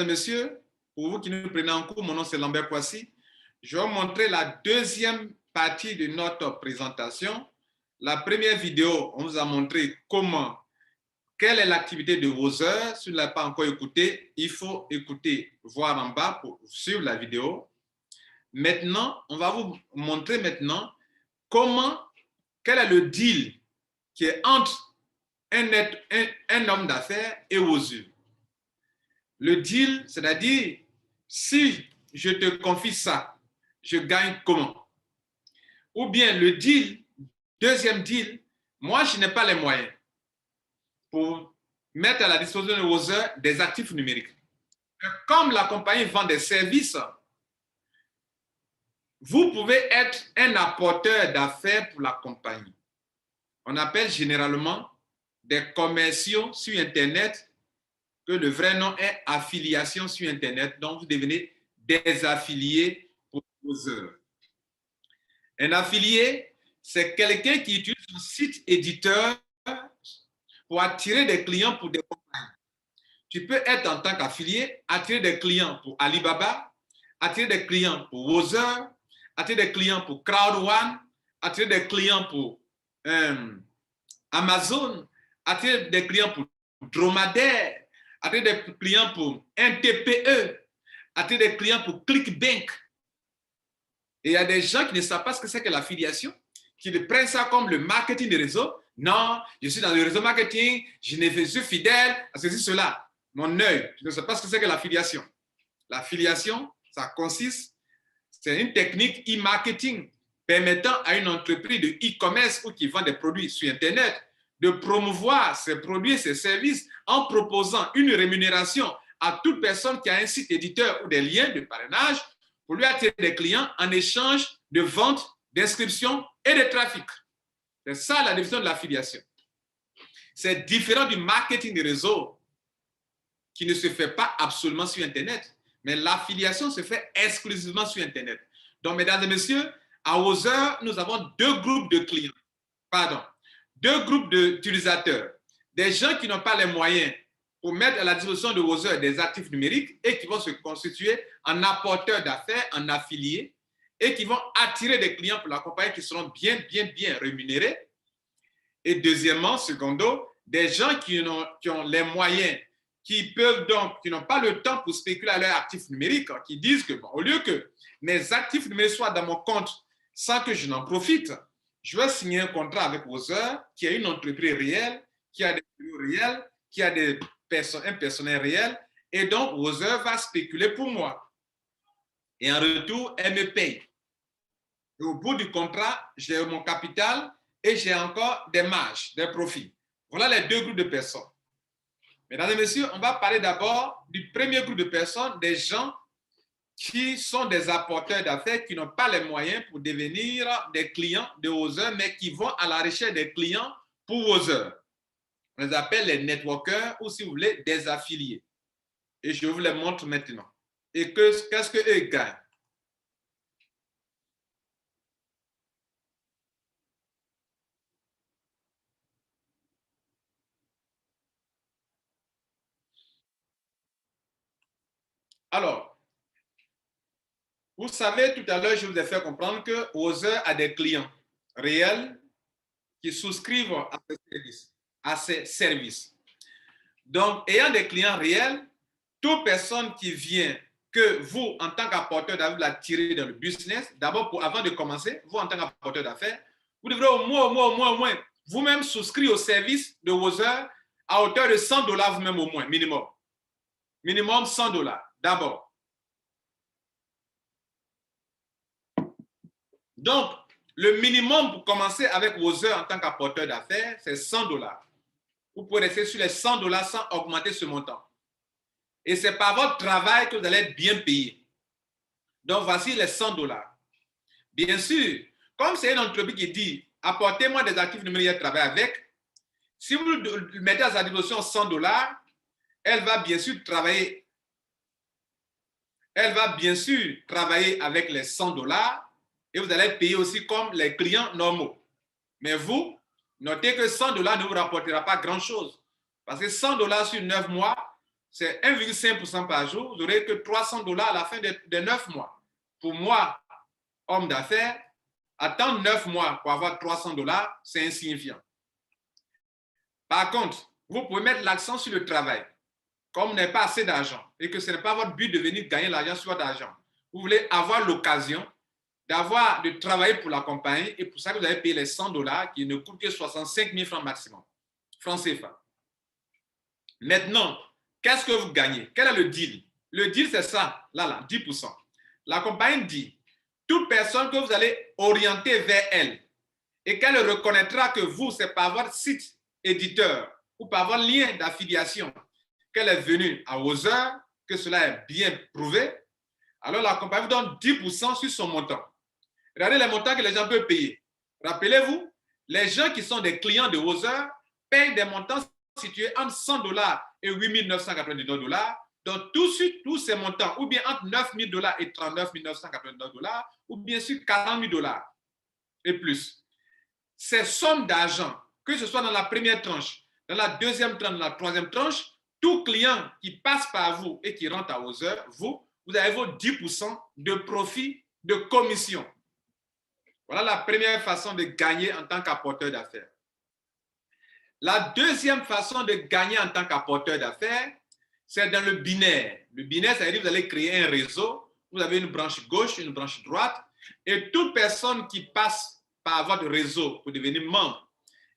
et messieurs, pour vous qui nous prenez en cours, mon nom c'est Lambert Kouassi. Je vais vous montrer la deuxième partie de notre présentation. La première vidéo, on vous a montré quelle est l'activité de vos heures. Si vous ne l'avez pas encore écouté, il faut écouter, voir en bas pour suivre la vidéo. Maintenant, on va vous montrer maintenant quel est le deal qui est entre un homme d'affaires et vos heures. Le deal, c'est-à-dire, si je te confie ça, je gagne comment? Ou bien le deal, deuxième deal, moi, je n'ai pas les moyens pour mettre à la disposition de vos heures des actifs numériques. Comme la compagnie vend des services, vous pouvez être un apporteur d'affaires pour la compagnie. On appelle généralement des commerciaux sur Internet, que le vrai nom est affiliation sur Internet. Donc, vous devenez des affiliés pour vos heures. Un affilié, c'est quelqu'un qui utilise son site éditeur pour attirer des clients pour des compagnies. Tu peux être en tant qu'affilié, attirer des clients pour Alibaba, attirer des clients pour Wozer, attirer des clients pour Crowd1, attirer des clients pour Amazon, attirer des clients pour Dromadaire, attirer des clients pour NTPE, attirer des clients pour ClickBank. Et il y a des gens qui ne savent pas ce que c'est que l'affiliation, qui prennent ça comme le marketing de réseau. Non, je suis dans le réseau marketing, je suis fidèle à ceci, cela. Mon œil, je ne sais pas ce que c'est que l'affiliation. L'affiliation, ça consiste, c'est une technique e-marketing permettant à une entreprise de e-commerce ou qui vend des produits sur Internet de promouvoir ses produits et ses services en proposant une rémunération à toute personne qui a un site éditeur ou des liens de parrainage pour lui attirer des clients en échange de vente, d'inscription et de trafic. C'est ça la définition de l'affiliation. C'est différent du marketing de réseau qui ne se fait pas absolument sur Internet, mais l'affiliation se fait exclusivement sur Internet. Donc, mesdames et messieurs, à Wozer, nous avons deux groupes de clients, deux groupes d'utilisateurs. Des gens qui n'ont pas les moyens pour mettre à la disposition de Wozer des actifs numériques et qui vont se constituer en apporteurs d'affaires, en affiliés, et qui vont attirer des clients pour la compagnie qui seront bien rémunérés. Et deuxièmement, secondo, des gens qui ont les moyens, qui n'ont pas le temps pour spéculer à leurs actifs numériques, qui disent que, au lieu que mes actifs numériques soient dans mon compte sans que je n'en profite, je vais signer un contrat avec Wozer, qui est une entreprise réelle, qui a des bureaux réels, qui a un personnel réel, et donc Wozer va spéculer pour moi. Et en retour, elle me paye. Et au bout du contrat, j'ai mon capital et j'ai encore des marges, des profits. Voilà les deux groupes de personnes. Mesdames et messieurs, on va parler d'abord du premier groupe de personnes, des gens qui sont des apporteurs d'affaires, qui n'ont pas les moyens pour devenir des clients de Wozer, mais qui vont à la recherche des clients pour Wozer. On les appelle les networkers ou, si vous voulez, des affiliés. Et je vous les montre maintenant. Et qu'est-ce qu'eux gagnent? Alors, vous savez, tout à l'heure, je vous ai fait comprendre que Wozer a des clients réels qui souscrivent à ces services. Donc, ayant des clients réels, toute personne qui vient, que vous, en tant qu'apporteur d'affaires, l'attirez dans le business, d'abord, avant de commencer, vous, en tant qu'apporteur d'affaires, vous devrez au moins, vous-même souscrire au service de Wozer à hauteur de $100 vous-même au moins, minimum. Minimum $100, d'abord. Donc, le minimum pour commencer avec Wozer en tant qu'apporteur d'affaires, c'est $100. Vous pouvez rester sur les $100 sans augmenter ce montant. Et c'est par votre travail que vous allez être bien payé. Donc, voici les $100. Bien sûr, comme c'est une entreprise qui dit, apportez-moi des actifs numériques à travailler avec, si vous mettez à sa disposition $100, elle va bien sûr travailler. Elle va bien sûr travailler avec les $100 et vous allez être payé aussi comme les clients normaux. Mais vous, notez que $100 ne vous rapportera pas grand-chose. Parce que $100 sur 9 mois, c'est 1,5% par jour, vous n'aurez que $300 à la fin de 9 mois. Pour moi, homme d'affaires, attendre 9 mois pour avoir $300, c'est insignifiant. Par contre, vous pouvez mettre l'accent sur le travail. Comme vous n'avez pas assez d'argent et que ce n'est pas votre but de venir gagner l'argent sur votre argent, vous voulez avoir l'occasion de travailler pour la compagnie et pour ça que vous avez payé les $100 qui ne coûtent que 65 000 francs maximum, francs CFA. Maintenant, qu'est-ce que vous gagnez? Quel est le deal? Le deal, c'est ça, là, 10%. La compagnie dit, toute personne que vous allez orienter vers elle et qu'elle reconnaîtra que vous, c'est par votre site éditeur ou par votre lien d'affiliation qu'elle est venue à Other, que cela est bien prouvé, alors la compagnie vous donne 10% sur son montant. Regardez les montants que les gens peuvent payer. Rappelez-vous, les gens qui sont des clients de Other payent des montants situés entre $100 et $8 999. Donc, tous ces montants, ou bien entre $9 000 et $39 999, ou bien sur $40 000 et plus. Ces sommes d'argent, que ce soit dans la première tranche, dans la deuxième tranche, dans la troisième tranche, tout client qui passe par vous et qui rentre à Other, vous avez vos 10% de profit de commission. Voilà la première façon de gagner en tant qu'apporteur d'affaires. La deuxième façon de gagner en tant qu'apporteur d'affaires, c'est dans le binaire. Le binaire, ça veut dire que vous allez créer un réseau. Vous avez une branche gauche, une branche droite. Et toute personne qui passe par votre réseau pour devenir membre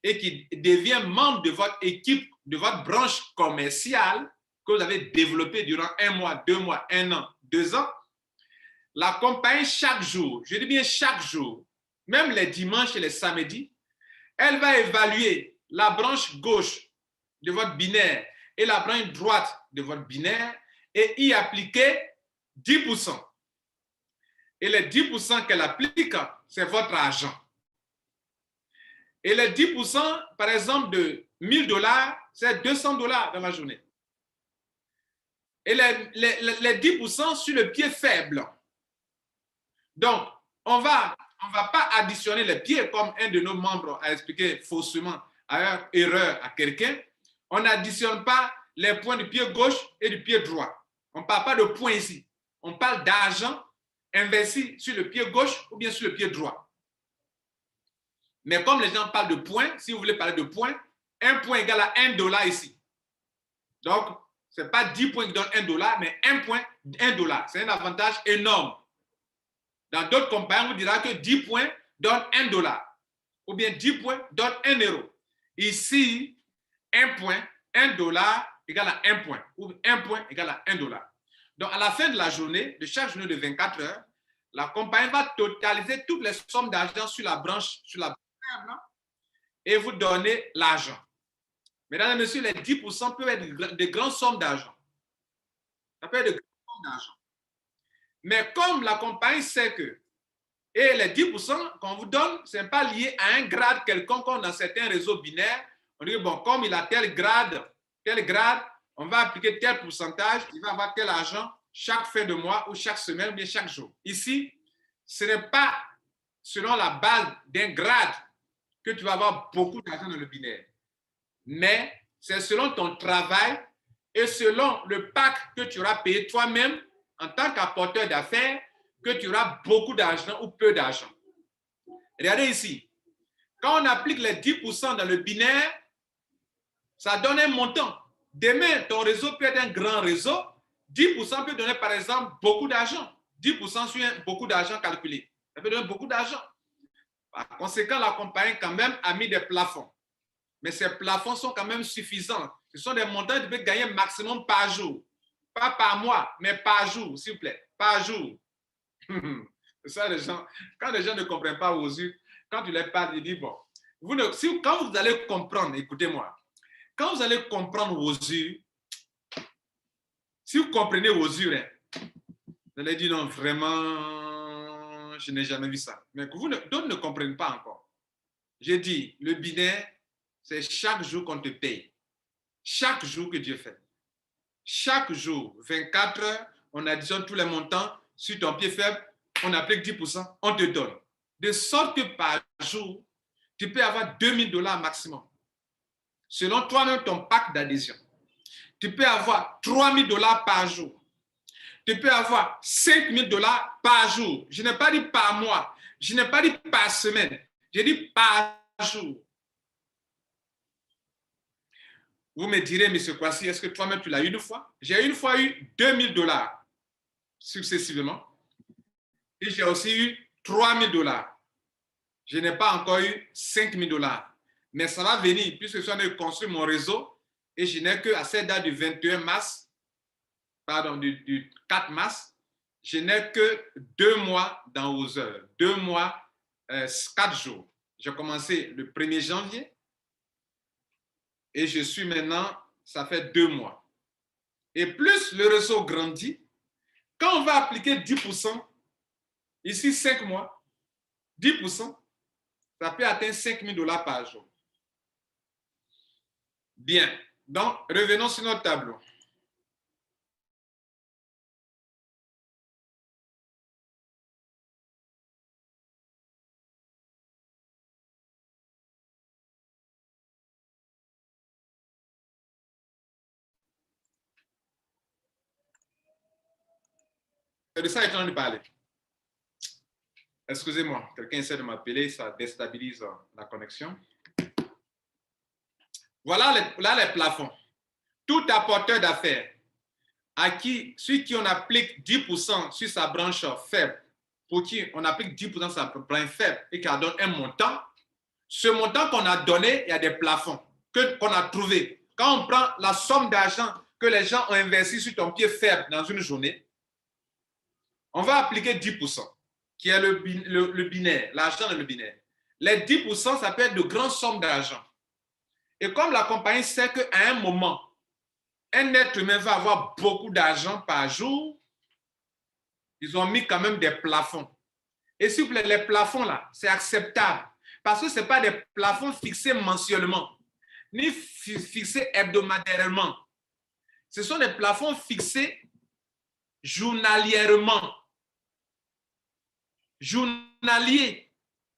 et qui devient membre de votre équipe, de votre branche commerciale que vous avez développée durant 1 mois, 2 mois, 1 an, 2 ans, la compagnie, chaque jour, je dis bien chaque jour, même les dimanches et les samedis, elle va évaluer la branche gauche de votre binaire et la branche droite de votre binaire et y appliquer 10%. Et les 10% qu'elle applique, c'est votre argent. Et les 10%, par exemple, de $1000, c'est $200 dans la journée. Et les 10% sur le pied faible. Donc, on ne va pas additionner les pieds comme un de nos membres a expliqué faussement à erreur à quelqu'un. On n'additionne pas les points du pied gauche et du pied droit. On ne parle pas de points ici. On parle d'argent investi sur le pied gauche ou bien sur le pied droit. Mais comme les gens parlent de points, si vous voulez parler de points, un point égale à $1 ici. Donc, ce n'est pas 10 points qui donnent $1, mais un point, $1. C'est un avantage énorme. Dans d'autres compagnies, on vous dira que 10 points donnent $1. Ou bien 10 points donnent €1. Ici, un point, $1 égale à 1 point. Ou un point égale à $1. Donc, à la fin de la journée, de chaque journée de 24 heures, la compagnie va totaliser toutes les sommes d'argent sur la branche, et vous donner l'argent. Mesdames et messieurs, les 10% peuvent être de grandes sommes d'argent. Ça peut être de grandes sommes d'argent. Mais comme la compagnie sait que, et les 10% qu'on vous donne, ce n'est pas lié à un grade quelconque comme dans certains réseaux binaires. On dit, bon, comme il a tel grade, on va appliquer tel pourcentage, il va avoir tel argent chaque fin de mois ou chaque semaine ou bien chaque jour. Ici, ce n'est pas selon la base d'un grade que tu vas avoir beaucoup d'argent dans le binaire. Mais c'est selon ton travail et selon le pack que tu auras payé toi-même en tant qu'apporteur d'affaires, que tu auras beaucoup d'argent ou peu d'argent. Regardez ici. Quand on applique les 10% dans le binaire, ça donne un montant. Demain, ton réseau peut être un grand réseau. 10% peut donner, par exemple, beaucoup d'argent. 10% sur beaucoup d'argent calculé. Ça peut donner beaucoup d'argent. Par conséquent, la compagnie, quand même, a mis des plafonds. Mais ces plafonds sont quand même suffisants. Ce sont des montants que tu peux gagner maximum par jour. Pas par mois, mais par jour, s'il vous plaît. Par jour. C'est ça, les gens. Quand les gens ne comprennent pas vos yeux, quand tu les parles, ils disent, bon, quand vous allez comprendre, écoutez-moi, quand vous allez comprendre vos yeux, si vous comprenez vos yeux, vous allez dire, non, vraiment, je n'ai jamais vu ça. Mais d'autres ne comprennent pas encore. J'ai dit, le binaire, c'est chaque jour qu'on te paye. Chaque jour que Dieu fait. Chaque jour, 24 heures, on additionne tous les montants. Sur ton pied faible, on applique 10%, on te donne. De sorte que par jour, tu peux avoir $2000 maximum. Selon toi-même ton pack d'adhésion. Tu peux avoir 3 000 $ par jour. Tu peux avoir 5 000 $ par jour. Je n'ai pas dit par mois. Je n'ai pas dit par semaine. J'ai dit par jour. Vous me direz, mais ce Kwasi, est-ce que toi-même tu l'as eu une fois? J'ai une fois eu 2 000 $ successivement. Et j'ai aussi eu 3 000 $. Je n'ai pas encore eu 5 000 $. Mais ça va venir, puisque je suis en train de construire mon réseau et je n'ai qu'à cette date du 21 mars, pardon, du 4 mars, je n'ai que 2 mois dans Other. 2 mois, 4 jours. J'ai commencé le 1er janvier et je suis maintenant, ça fait 2 mois. Et plus le réseau grandit, quand on va appliquer 10%, ici 5 mois, 10%, ça peut atteindre 5 000 $ par jour. Bien, donc revenons sur notre tableau. C'est de ça que je suis en train de parler. Excusez-moi, quelqu'un essaie de m'appeler, ça déstabilise la connexion. Voilà les plafonds. Tout apporteur d'affaires à qui, sur qui on applique 10% sur sa branche faible, pour qui on applique 10% sur sa branche faible et qui a donné un montant, ce montant qu'on a donné, il y a des plafonds qu'on a trouvés. Quand on prend la somme d'argent que les gens ont investi sur ton pied faible dans une journée, on va appliquer 10%, qui est le binaire, l'argent est le binaire. Les 10%, ça peut être de grandes sommes d'argent. Et comme la compagnie sait qu'à un moment, un être humain va avoir beaucoup d'argent par jour, ils ont mis quand même des plafonds. Et s'il vous plaît, les plafonds là, c'est acceptable. Parce que ce n'est pas des plafonds fixés mensuellement, ni fixés hebdomadairement. Ce sont des plafonds fixés journalièrement. Journalier,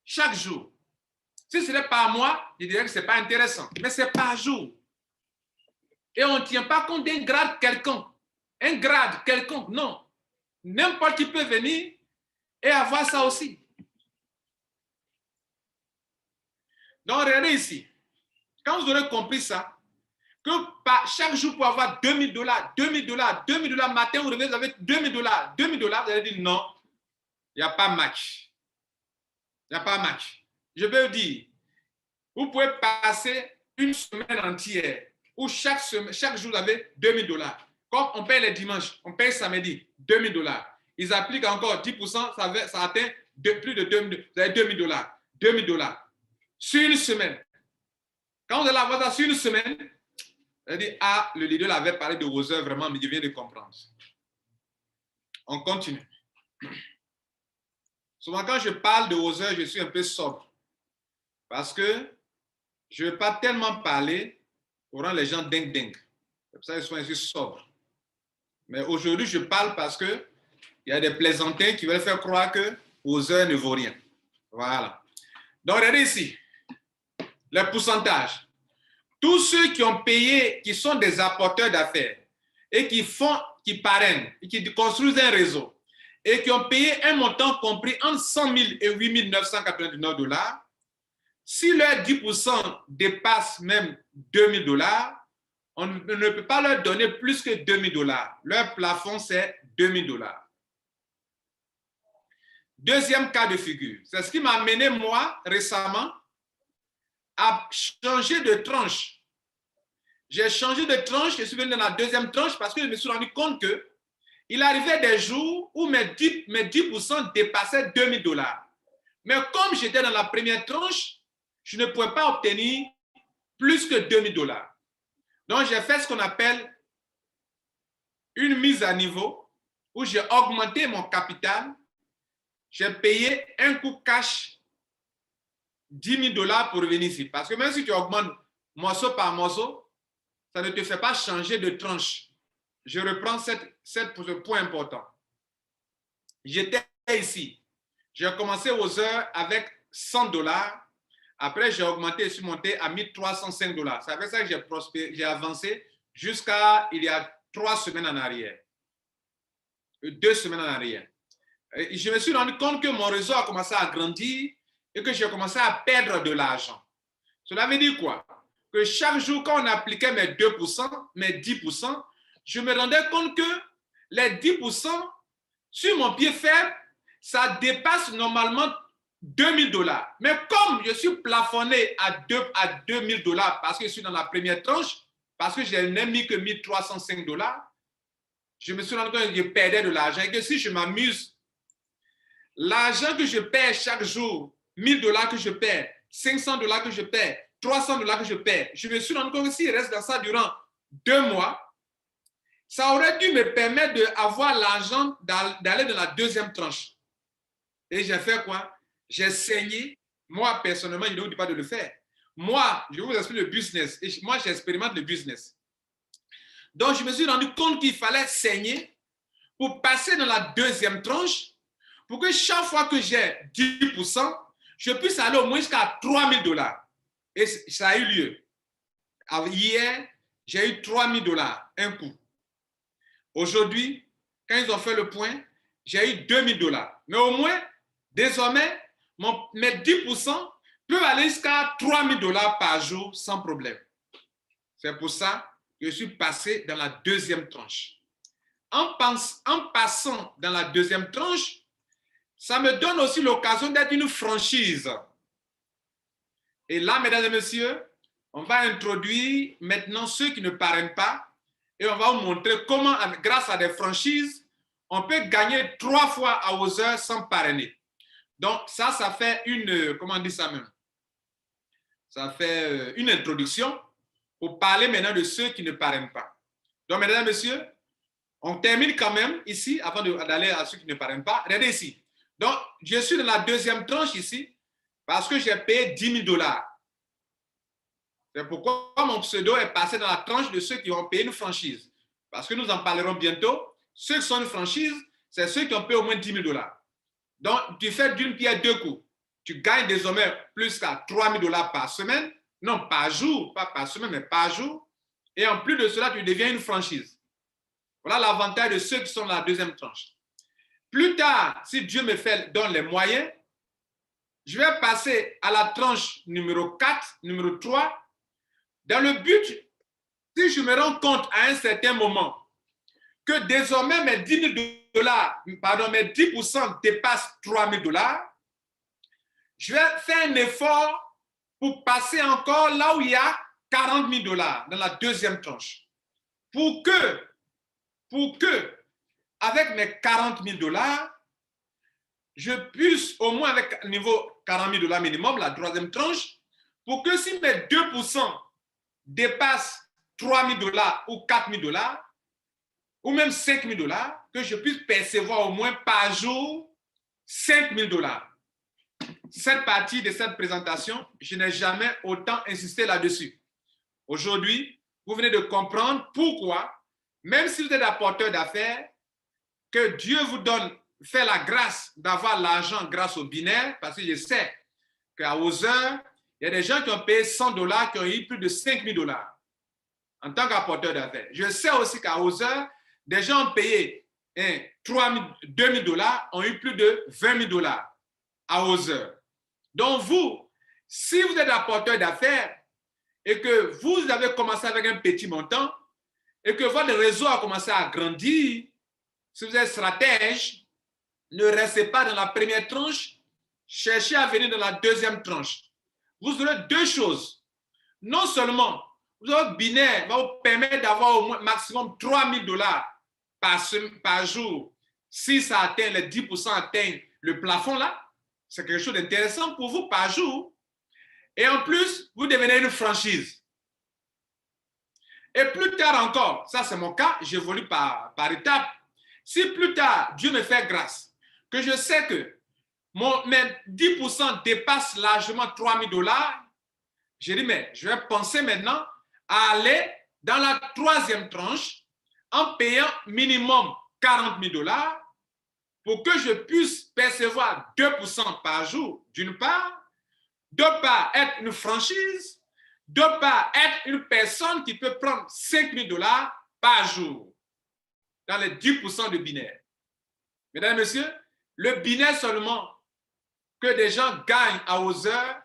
chaque jour. Si ce n'est pas mois, je dirais que ce n'est pas intéressant. Mais c'est par jour. Et on ne tient pas compte d'un grade quelconque. Un grade quelconque, non. N'importe qui peut venir et avoir ça aussi. Donc, regardez ici. Quand vous aurez compris ça, que chaque jour, pour avoir 2 000 $, 2 000 $, 2 000 $, matin, vous revenez avec 2 000 $, 2 000 $, vous allez dire non, il n'y a pas match. Il n'y a pas match. Je vais vous dire, vous pouvez passer une semaine entière où chaque jour, vous avez 2 000 $. Comme on paye les dimanches, on paye samedi, 2 000 $. Ils appliquent encore 10%, ça atteint plus de 2 000 $. Vous avez 2 000 $. 2 000 $. Sur une semaine. Quand vous allez avoir ça sur une semaine, vous allez dire, ah, le leader avait parlé de vos œuvres, vraiment, mais je viens de comprendre. On continue. Souvent, quand je parle de vos œuvres, je suis un peu sobre. Parce que je ne vais pas tellement parler pour rendre les gens dingue. C'est pour ça qu'ils sont ainsi sobres. Mais aujourd'hui, je parle parce qu'il y a des plaisantins qui veulent faire croire que vos œuvres ne vaut rien. Voilà. Donc, regardez ici. Les pourcentages. Tous ceux qui ont payé, qui sont des apporteurs d'affaires et qui parrainent, et qui construisent un réseau et qui ont payé un montant compris entre 100 000 et 8 999 $, si leur 10% dépasse même 2 000 $, on ne peut pas leur donner plus que 2 000 $. Leur plafond, c'est 2 000 $. Deuxième cas de figure, c'est ce qui m'a amené, moi, récemment, à changer de tranche. J'ai changé de tranche, je suis venu dans la deuxième tranche parce que je me suis rendu compte qu'il arrivait des jours où mes 10% dépassaient 2 000 $. Mais comme j'étais dans la première tranche, je ne pouvais pas obtenir plus que 2 000 $. Donc, j'ai fait ce qu'on appelle une mise à niveau où j'ai augmenté mon capital. J'ai payé un coup cash 10 000 $ pour revenir ici. Parce que même si tu augmentes morceau par morceau, ça ne te fait pas changer de tranche. Je reprends ce point important. J'étais ici. J'ai commencé aux heures avec 100 $. Après, j'ai augmenté et suis monté à 1 305 $. C'est avec ça que j'ai avancé jusqu'à il y a 3 semaines en arrière, 2 semaines en arrière. Et je me suis rendu compte que mon réseau a commencé à grandir et que j'ai commencé à perdre de l'argent. Cela veut dire quoi? Que chaque jour, quand on appliquait mes 2%, mes 10%, je me rendais compte que les 10% sur mon pied faible, ça dépasse normalement $2000. Mais comme je suis plafonné à 2000 $ parce que je suis dans la première tranche, parce que je n'ai mis que $1305, je me suis rendu compte que je perdais de l'argent et que si je m'amuse, l'argent que je perds chaque jour, $1000 que je perds, $500 que je perds, $300 que je perds, je me suis rendu compte que s'il reste dans ça durant 2 mois, ça aurait dû me permettre d'avoir l'argent d'aller dans la deuxième tranche. Et j'ai fait quoi? J'ai saigné. Moi, personnellement, je ne vous dis pas de le faire. Moi, je vous explique le business. Et moi, j'expérimente le business. Donc, je me suis rendu compte qu'il fallait saigner pour passer dans la deuxième tranche pour que chaque fois que j'ai 10%, je puisse aller au moins jusqu'à $3000. Et ça a eu lieu. Hier, j'ai eu $3000 un coup. Aujourd'hui, quand ils ont fait le point, j'ai eu $2000. Mais au moins, désormais, mes 10% peuvent aller jusqu'à $3000 par jour sans problème. C'est pour ça que je suis passé dans la deuxième tranche. En passant dans la deuxième tranche, ça me donne aussi l'occasion d'être une franchise. Et là, mesdames et messieurs, on va introduire maintenant ceux qui ne parrainent pas et on va vous montrer comment, grâce à des franchises, on peut gagner 3 fois à Other sans parrainer. Donc, ça fait une, comment on dit ça même? Ça fait une introduction pour parler maintenant de ceux qui ne parrainent pas. Donc, mesdames et messieurs, on termine quand même ici, avant d'aller à ceux qui ne parrainent pas. Regardez ici. Donc, je suis dans la deuxième tranche ici parce que j'ai payé $10,000. C'est pourquoi mon pseudo est passé dans la tranche de ceux qui ont payé une franchise. Parce que nous en parlerons bientôt. Ceux qui sont une franchise, c'est ceux qui ont payé au moins $10,000. Donc, tu fais d'une pierre deux coups. Tu gagnes désormais plus qu'à $3000 par semaine. Non, par jour, pas par semaine, mais par jour. Et en plus de cela, tu deviens une franchise. Voilà l'avantage de ceux qui sont dans la deuxième tranche. Plus tard, si Dieu me donne les moyens, je vais passer à la tranche numéro 4, numéro 3, dans le but, si je me rends compte à un certain moment que désormais mes mes 10% dépassent $3000, je vais faire un effort pour passer encore là où il y a $40,000 dans la deuxième tranche. Pour que avec mes $40,000, je puisse au moins avec niveau $40,000 minimum, la troisième tranche, pour que si mes 2% dépassent $3,000 ou $4,000, ou même $5,000, que je puisse percevoir au moins par jour $5,000. Cette partie de cette présentation, je n'ai jamais autant insisté là-dessus. Aujourd'hui, vous venez de comprendre pourquoi, même si vous êtes apporteur d'affaires, que Dieu vous fait la grâce d'avoir l'argent grâce au binaire, parce que je sais qu'à Other, il y a des gens qui ont payé $100 qui ont eu plus de $5,000 en tant qu'apporteur d'affaires. Je sais aussi qu'à Other, des gens ont payé $2,000, ont eu plus de $20,000 à Other. Donc vous, si vous êtes apporteur d'affaires et que vous avez commencé avec un petit montant et que votre réseau a commencé à grandir, si vous êtes stratège, ne restez pas dans la première tranche, cherchez à venir dans la deuxième tranche. Vous aurez deux choses. Non seulement votre binaire va vous permettre d'avoir au moins maximum $3,000 par jour si ça atteint les 10% atteignent le plafond là. C'est quelque chose d'intéressant pour vous par jour. Et en plus, vous devenez une franchise. Et plus tard encore, ça c'est mon cas, j'évolue par étapes. Si plus tard, Dieu me fait grâce, que je sais que mes 10% dépassent largement $3,000, j'ai dit, mais je vais penser maintenant à aller dans la troisième tranche en payant minimum $40,000 pour que je puisse percevoir 2% par jour, d'une part, d'autre part, être une franchise, de pas être une personne qui peut prendre 5 000 $ par jour dans les 10% de binaire. Mesdames et messieurs, le binaire seulement que des gens gagnent à Other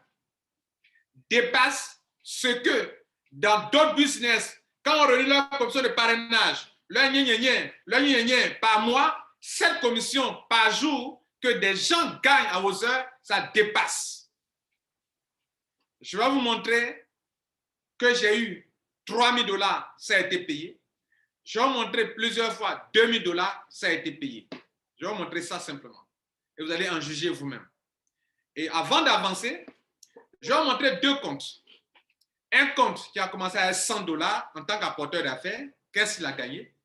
dépasse ce que dans d'autres business, quand on relie leur commission de parrainage, leur gna par mois, cette commission par jour que des gens gagnent à Other, ça dépasse. Je vais vous montrer que j'ai eu 3 000 $, ça a été payé. Je vais vous montrer plusieurs fois 2 000 $, ça a été payé. Je vais vous montrer ça simplement. Et vous allez en juger vous-même. Et avant d'avancer, je vais vous montrer deux comptes. Un compte qui a commencé à 100 $ en tant qu'apporteur d'affaires, qu'est-ce qu'il a gagné?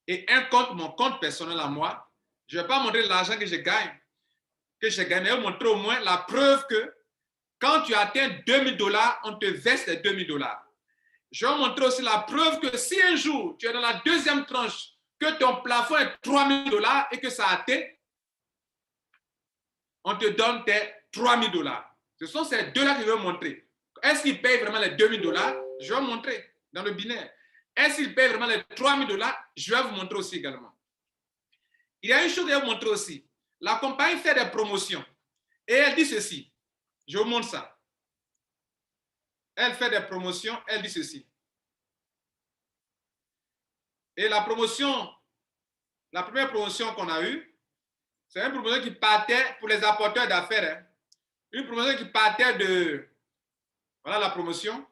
Et un compte, mon compte personnel à moi, je ne vais pas montrer l'argent que je gagne, mais je vais vous montrer au moins la preuve que quand tu atteins 2 000 $, on te verse les 2 000 $. Je vais vous montrer aussi la preuve que si un jour tu es dans la deuxième tranche, que ton plafond est 3 000 $ et que ça atteint, on te donne tes 3 000 $. Ce sont ces deux-là que je vais vous montrer. Est-ce qu'ils payent vraiment les 2 000 $? Je vais vous montrer dans le binaire. Est-ce qu'ils payent vraiment les 3 000 $? Je vais vous montrer aussi également. Il y a une chose que je vais vous montrer aussi. La compagnie fait des promotions et elle dit ceci. Je vous montre ça. Elle fait des promotions, elle dit ceci. Et la promotion, la première promotion qu'on a eue, c'est une promotion qui partait pour les apporteurs d'affaires. Hein. Une promotion qui partait de... Voilà la promotion.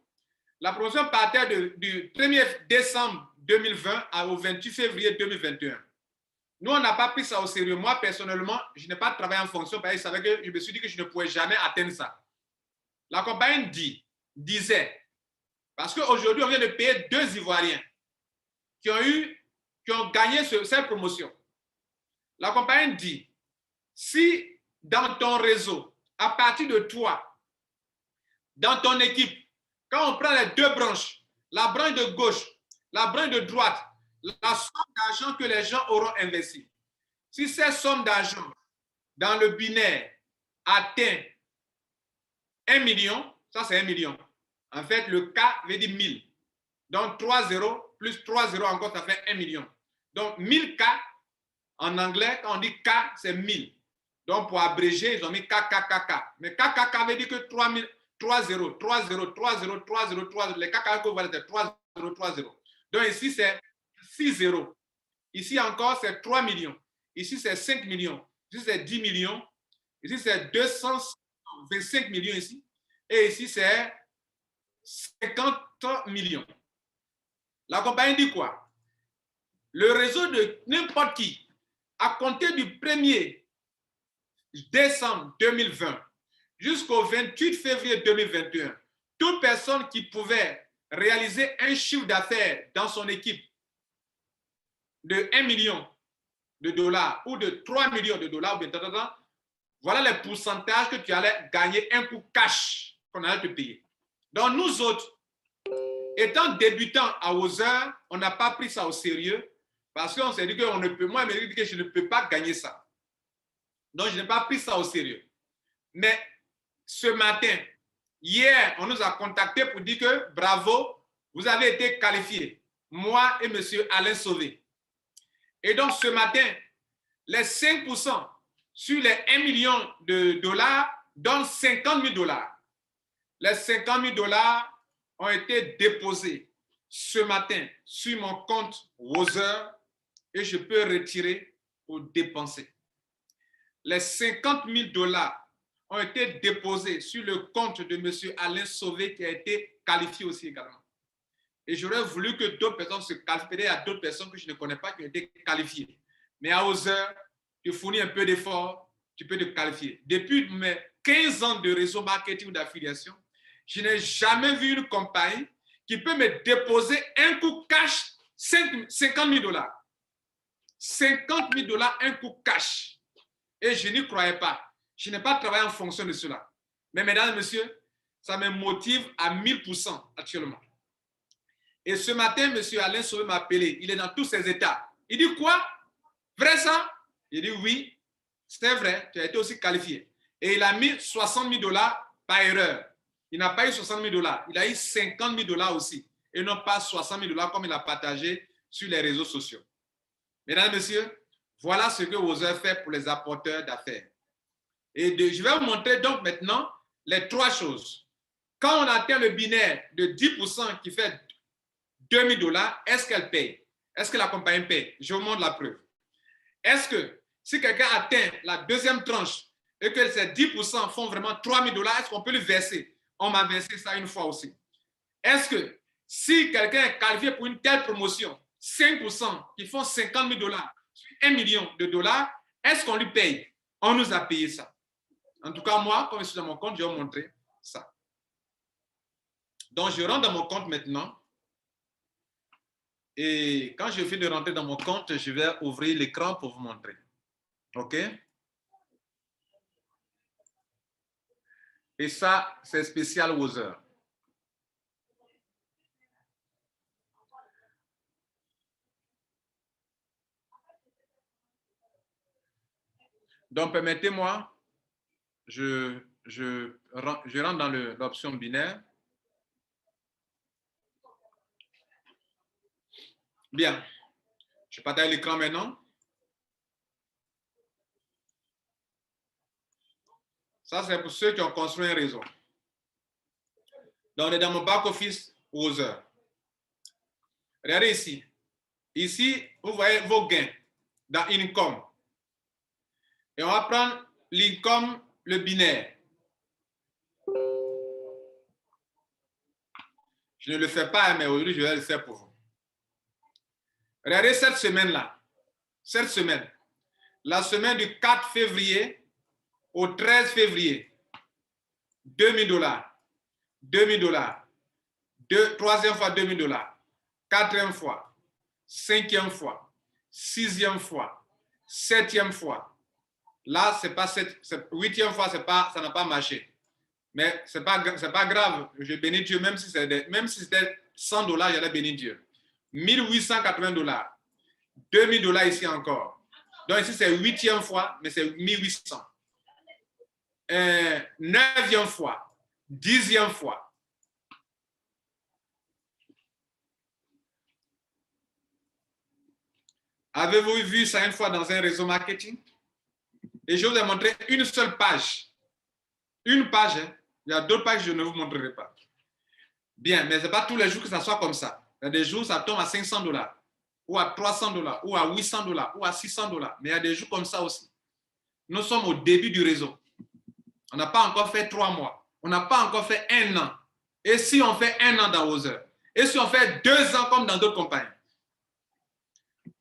La promotion partait du 1er décembre 2020 au 28 février 2021. Nous, on n'a pas pris ça au sérieux. Moi, personnellement, je n'ai pas travaillé en fonction parce que je savais que je me suis dit que je ne pouvais jamais atteindre ça. La compagnie disait, parce qu'aujourd'hui, on vient de payer 2 Ivoiriens qui ont gagné cette promotion. La compagnie dit, si dans ton réseau, à partir de toi, dans ton équipe, quand on prend les deux branches, la branche de gauche, la branche de droite, la somme d'argent que les gens auront investi, si cette somme d'argent dans le binaire atteint 1 million, ça c'est 1 million. En fait, le K veut dire 1000. Donc 3 zéros plus 3 zéros encore, ça fait 1 million. Donc 1000 K, en anglais, quand on dit K, c'est 1000. Donc pour abréger, ils ont mis KKKK. Mais KKK veut dire que 3000. 3 0, 3 0, 3 0, 3 0, 3 0. Les KK que vous voyez, c'est 3 0, 3 0. Donc ici, c'est 6 0. Ici encore, c'est 3 millions. Ici, c'est 5 millions. Ici, c'est 10 millions. Ici, c'est 225 millions ici. Et ici, c'est 50 millions. La compagnie dit quoi? Le réseau de n'importe qui, à compter du 1er décembre 2020, jusqu'au 28 février 2021, toute personne qui pouvait réaliser un chiffre d'affaires dans son équipe de 1 million de dollars ou de 3 millions de dollars, voilà les pourcentages que tu allais gagner un coup cash qu'on allait te payer. Donc nous autres, étant débutants à Other, on n'a pas pris ça au sérieux parce qu'on s'est dit qu'on ne peut, moi, je me dis que je ne peux pas gagner ça. Donc je n'ai pas pris ça au sérieux. Mais ce matin, hier, on nous a contactés pour dire que bravo, vous avez été qualifiés, moi et M. Alain Sauvé. Et donc ce matin, les 5% sur les 1 million de dollars donnent 50 000 $. Les 50 000 $ ont été déposés ce matin sur mon compte Other et je peux retirer ou dépenser. Les 50 000 $ ont été déposés sur le compte de M. Alain Sauvé qui a été qualifié aussi également. Et j'aurais voulu que d'autres personnes se qualifient à d'autres personnes que je ne connais pas qui ont été qualifiées. Mais à Other, tu fournis un peu d'effort, tu peux te qualifier. Depuis mes 15 ans de réseau marketing ou d'affiliation, je n'ai jamais vu une compagnie qui peut me déposer un coup cash 50 000 $. 50 000 $ un coup cash. Et je n'y croyais pas. Je n'ai pas travaillé en fonction de cela. Mais mesdames et messieurs, ça me motive à 1000% actuellement. Et ce matin, M. Alain Sauvé m'a appelé. Il est dans tous ses états. Il dit quoi? Vrai ça? Il dit oui, c'est vrai, tu as été aussi qualifié. Et il a mis 60 000 $ par erreur. il n'a pas eu 60 000 $, il a eu 50 000 $ aussi, et non pas 60 000 $ comme il a partagé sur les réseaux sociaux. Mesdames et messieurs, voilà ce que Wozer fait pour les apporteurs d'affaires. Et je vais vous montrer donc maintenant les trois choses. Quand on atteint le binaire de 10% qui fait 2 000 $, est-ce qu'elle paye? Est-ce que la compagnie paye? Je vous montre la preuve. Est-ce que si quelqu'un atteint la deuxième tranche et que ces 10% font vraiment 3 000 $, est-ce qu'on peut le verser? On m'a versé ça une fois aussi. Est-ce que si quelqu'un est qualifié pour une telle promotion, 5% qui font 50 000 $, sur 1 million de dollars, est-ce qu'on lui paye? On nous a payé ça. En tout cas, moi, comme je suis dans mon compte, je vais vous montrer ça. Donc, je rentre dans mon compte maintenant. Et quand je finis de rentrer dans mon compte, je vais ouvrir l'écran pour vous montrer. OK? Et ça, c'est spécial Wozer. Donc, permettez-moi, je rentre dans l'option binaire. Bien. Je partage l'écran maintenant. Ça, c'est pour ceux qui ont construit un réseau. Donc, on est dans mon back-office Wozer. Regardez ici. Ici, vous voyez vos gains dans Income. Et on va prendre l'income, le binaire. Je ne le fais pas, mais aujourd'hui, je vais le faire pour vous. Regardez cette semaine-là. Cette semaine. La semaine du 4 février au 13 février. 2 000 $. 2 000 $. Troisième fois 2 000 $. Quatrième fois. Cinquième fois. Sixième fois. Septième fois. Là, c'est pas huitième fois, ça n'a pas marché. Mais ce n'est pas grave. Je bénis Dieu, même si c'était 100 $, j'allais bénir Dieu. 1880 $. 2 000 $ ici encore. Donc ici, c'est huitième fois, mais c'est 1800. Neuvième fois. Dixième fois. Avez-vous vu ça une fois dans un réseau marketing? Et je vous ai montré une seule page. Une page, hein? Il y a d'autres pages que je ne vous montrerai pas. Bien, mais ce n'est pas tous les jours que ça soit comme ça. Il y a des jours, ça tombe à 500 $, ou à 300 $, ou à 800 $, ou à 600 $. Mais il y a des jours comme ça aussi. Nous sommes au début du réseau. On n'a pas encore fait 3 mois. On n'a pas encore fait 1 an. Et si on fait 1 an dans Wozer? Et si on fait 2 ans comme dans d'autres compagnies?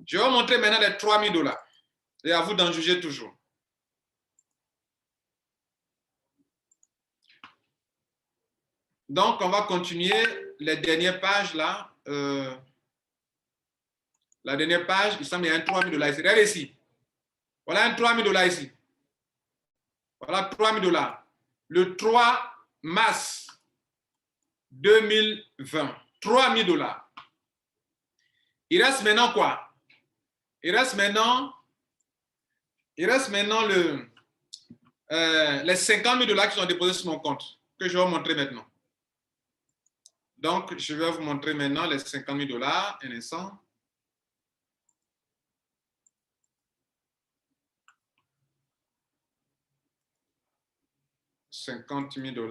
Je vais vous montrer maintenant les 3 000 $. Et à vous d'en juger toujours. Donc, on va continuer les dernières pages là. La dernière page, il semble qu'il y a un 3 000 $ ici. Regardez ici. Voilà un 3 000 $ ici. Voilà 3 000 $. Le 3 mars 2020. 3 000 $. Il reste maintenant quoi? Il reste maintenant les 50 000 $ qui sont déposés sur mon compte, que je vais vous montrer maintenant. Donc, je vais vous montrer maintenant les 50 000 $. Un instant. $50 000.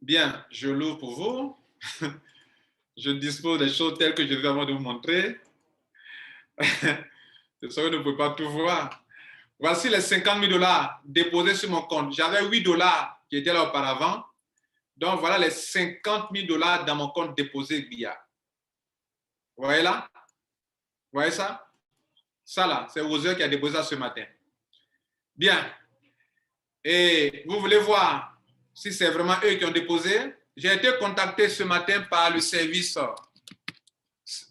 Bien, je l'ouvre pour vous. Je dispose des choses telles que je vais avant de vous montrer. C'est ça que vous ne pouvez pas tout voir. Voici les 50 000 $ déposés sur mon compte. J'avais 8 $ qui étaient là auparavant. Donc, voilà les 50 000 $ dans mon compte déposé via. Vous voyez là? Vous voyez ça? Ça là, c'est Wozer qui a déposé ça ce matin. Bien. Et vous voulez voir si c'est vraiment eux qui ont déposé? J'ai été contacté ce matin par le service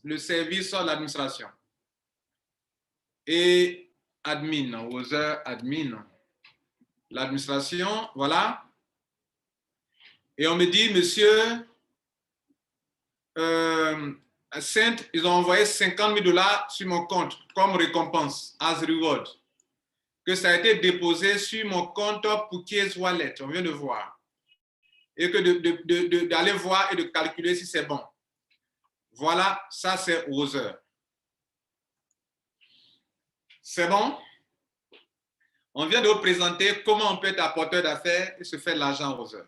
de l'administration. Et admin, Wozer admin. L'administration, voilà. Et on me dit, monsieur, Saint, ils ont envoyé 50 000 $ sur mon compte comme récompense, as reward. Que ça a été déposé sur mon compte pour Keys Wallet, on vient de voir. Et que d'aller voir et de calculer si c'est bon. Voilà, ça c'est Roseur. C'est bon? On vient de vous présenter comment on peut être apporteur d'affaires et se faire de l'argent Roseur.